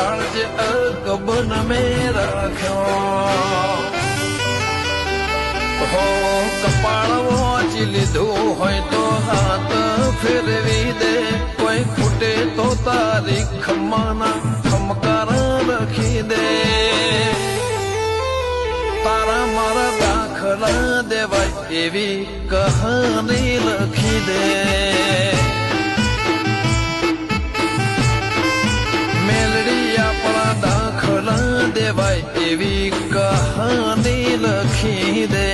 કાળજે અકબન મેં રાખ્યો હો કપાળ વાંચી લીધું હોય તો હાથ ફેરવી દે કોઈ ખૂટે તો તારી ખમ્માના ખમકાર લખી દે તારા મારા દાખલા દેવાય એવી કહાની લખી દે મેલડી આપણા દાખલા દેવાય એવી કહાની લખી દે